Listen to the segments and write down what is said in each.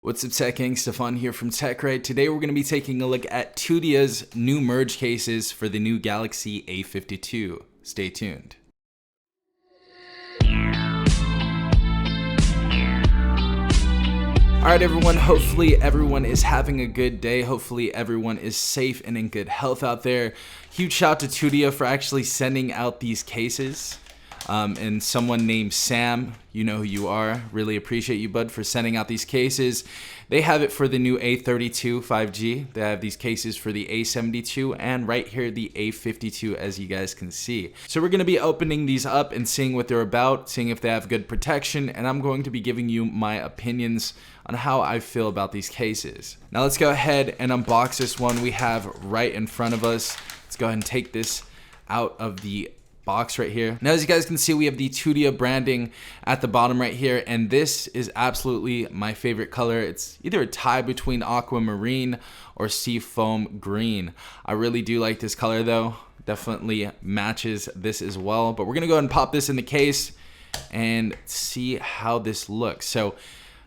What's up, Tech Gang? Stefan here from TechRight. Today we're going to be taking a look at Tudia's new merge cases for the new Galaxy A52. Stay tuned. Alright everyone, hopefully everyone is having a good day. Hopefully everyone is safe and in good health out there. Huge shout out to Tudia for actually sending out these cases. And someone named Sam, you know who you are. Really appreciate you, bud, for sending out these cases. They have it for the new A32 5G. They have these cases for the A72 and right here the A52, as you guys can see. So we're going to be opening these up and seeing what they're about, seeing if they have good protection, and I'm going to be giving you my opinions on how I feel about these cases. Now let's go ahead and unbox this one we have right in front of us. Let's go ahead and take this out of the box right here. Now, as you guys can see, we have the Tudia branding at the bottom right here, and this is absolutely my favorite color. It's either a tie between aquamarine or seafoam green. I really do like this color though. Definitely matches this as well. But we're gonna go ahead and pop this in the case and see how this looks. So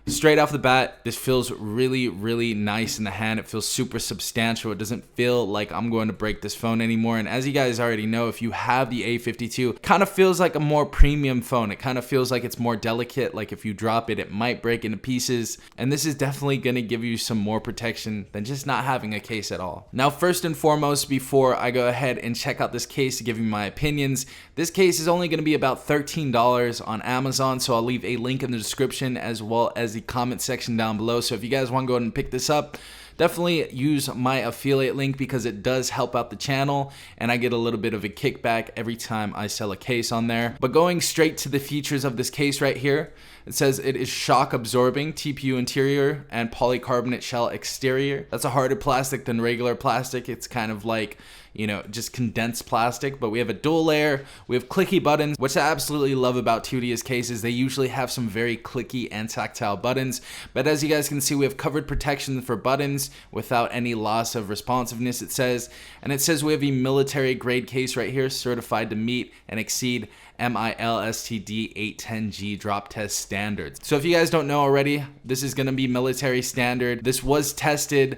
straight off the bat, this feels really nice in the hand. It feels super substantial. It doesn't feel like I'm going to break this phone anymore. And as you guys already know, if you have the A52, it kind of feels like a more premium phone. It kind of feels like it's more delicate. Like if you drop it, it might break into pieces. And this is definitely going to give you some more protection than just not having a case at all. Now, first and foremost, before I go ahead and check out this case to give you my opinions, this case is only going to be about $13 on Amazon. So I'll leave a link in the description as well as the comment section down below. So if you guys want to go ahead and pick this up, definitely use my affiliate link because it does help out the channel and I get a little bit of a kickback every time I sell a case on there. But going straight to the features of this case right here, it says it is shock absorbing, TPU interior and polycarbonate shell exterior. That's a harder plastic than regular plastic. It's kind of like, you know, just condensed plastic, but we have a dual layer. We have clicky buttons, which I absolutely love about Tudia's cases. They usually have some very clicky and tactile buttons, but as you guys can see, we have covered protection for buttons without any loss of responsiveness, it says. And it says we have a military grade case right here, certified to meet and exceed MILSTD 810G drop test standards. So if you guys don't know already, this is going to be military standard. This was tested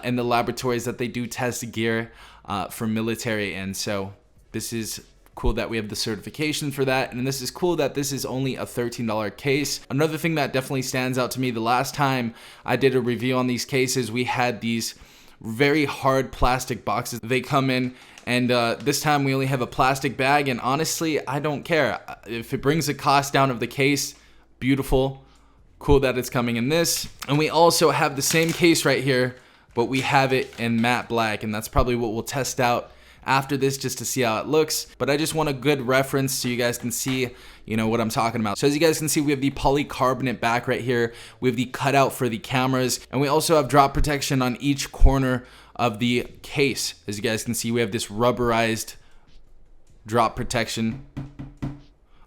in the laboratories that they do test gear for military, and so this is cool that we have the certification for that, and this is cool that this is only a $13 case. Another thing that definitely stands out to me, the last time I did a review on these cases, we had these very hard plastic boxes they come in, and this time we only have a plastic bag, and honestly, I don't care. If it brings the cost down of the case, beautiful. Cool that it's coming in this. And we also have the same case right here, but we have it in matte black, and that's probably what we'll test out after this just to see how it looks. But I just want a good reference so you guys can see, you know, what I'm talking about. So as you guys can see, we have the polycarbonate back right here. We have the cutout for the cameras, and we also have drop protection on each corner of the case. As you guys can see, we have this rubberized drop protection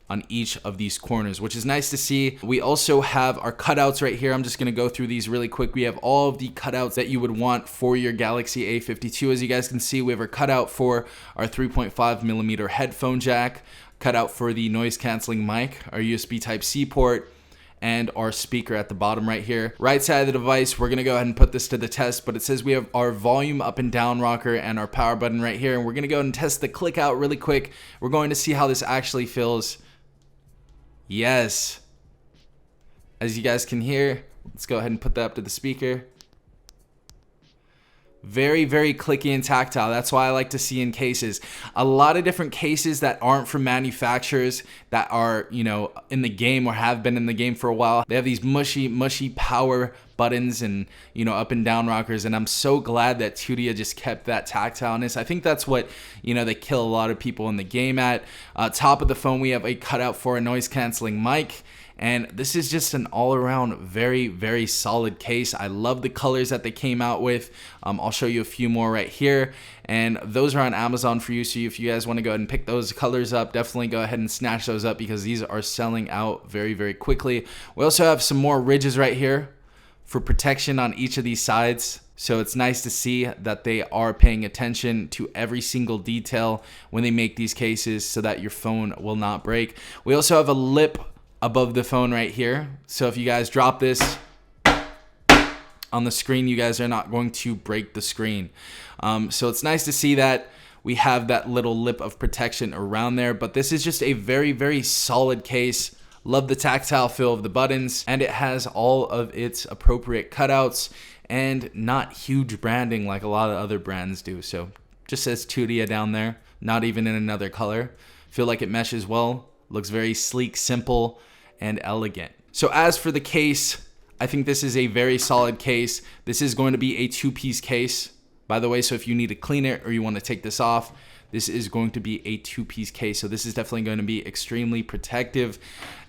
on each of these corners, which is nice to see. We also have our cutouts right here. I'm just gonna go through these really quick. We have all of the cutouts that you would want for your Galaxy A52. As you guys can see, we have our cutout for our 3.5mm headphone jack, cutout for the noise canceling mic, our USB Type-C port, and our speaker at the bottom right here. Right side of the device, we're gonna go ahead and put this to the test, but it says we have our volume up and down rocker and our power button right here, and we're gonna go ahead and test the click out really quick. We're going to see how this actually feels. Yes, as you guys can hear, let's go ahead and put that up to the speaker. Very clicky and tactile. That's why I like to see in cases. A lot of different cases that aren't from manufacturers that are, you know, in the game or have been in the game for a while. They have these mushy power buttons and, you know, up and down rockers, and I'm so glad that Tudia just kept that tactileness. I think that's what, you know, they kill a lot of people in the game at. Top of the phone, we have a cutout for a noise canceling mic. And this is just an all-around very solid case. I love the colors that they came out with. I'll show you a few more right here, and those are on Amazon for you. So if you guys want to go ahead and pick those colors up, definitely go ahead and snatch those up because these are selling out very quickly. We also have some more ridges right here for protection on each of these sides. So it's nice to see that they are paying attention to every single detail when they make these cases so that your phone will not break. We also have a lip above the phone right here. So if you guys drop this, on the screen, you guys are not going to break the screen. So it's nice to see that we have that little lip of protection around there, but this is just a very, very solid case. Love the tactile feel of the buttons, and it has all of its appropriate cutouts and not huge branding like a lot of other brands do. So just says Tudia down there, not even in another color. Feel like it meshes well, looks very sleek, simple, and elegant. So as for the case, I think this is a very solid case. This is going to be a 2-piece case, by the way, so if you need to clean it or you want to take this off, this is going to be a 2-piece case. So this is definitely going to be extremely protective.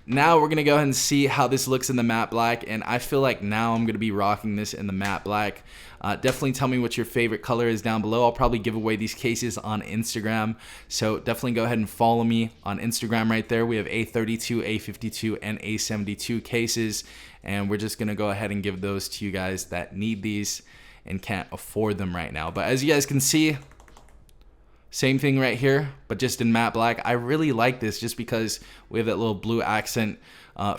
Now we're going to go ahead and see how this looks in the matte black. And I feel like now I'm going to be rocking this in the matte black. Definitely tell me what your favorite color is down below. I'll probably give away these cases on Instagram. So definitely go ahead and follow me on Instagram right there. We have A32, A52, and A72 cases. And we're just going to go ahead and give those to you guys that need these and can't afford them right now. But as you guys can see, same thing right here, but just in matte black. I really like this just because we have that little blue accent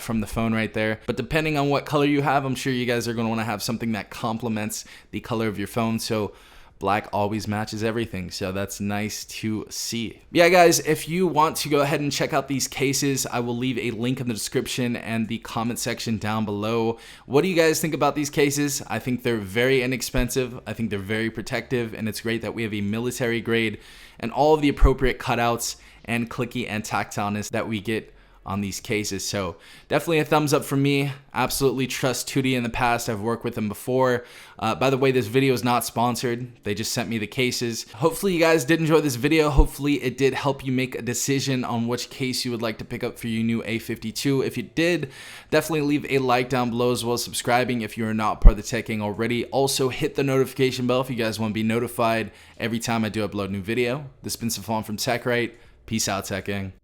from the phone right there. But depending on what color you have, I'm sure you guys are going to want to have something that complements the color of your phone. So black always matches everything, so that's nice to see. Yeah, guys, if you want to go ahead and check out these cases, I will leave a link in the description and the comment section down below. What do you guys think about these cases? I think they're very inexpensive. I think they're very protective, and it's great that we have a military grade and all of the appropriate cutouts and clicky and tactileness that we get on these cases. So definitely a thumbs up from me. Absolutely trust Tudia in the past. I've worked with them before. By the way, this video is not sponsored. They just sent me the cases. Hopefully you guys did enjoy this video. Hopefully it did help you make a decision on which case you would like to pick up for your new A52. If you did, definitely leave a like down below, as well as subscribing if you are not part of the Tech Gang already. Also hit the notification bell if you guys want to be notified every time I do upload a new video. This has been Safon from TechRight. Peace out, Tech Gang.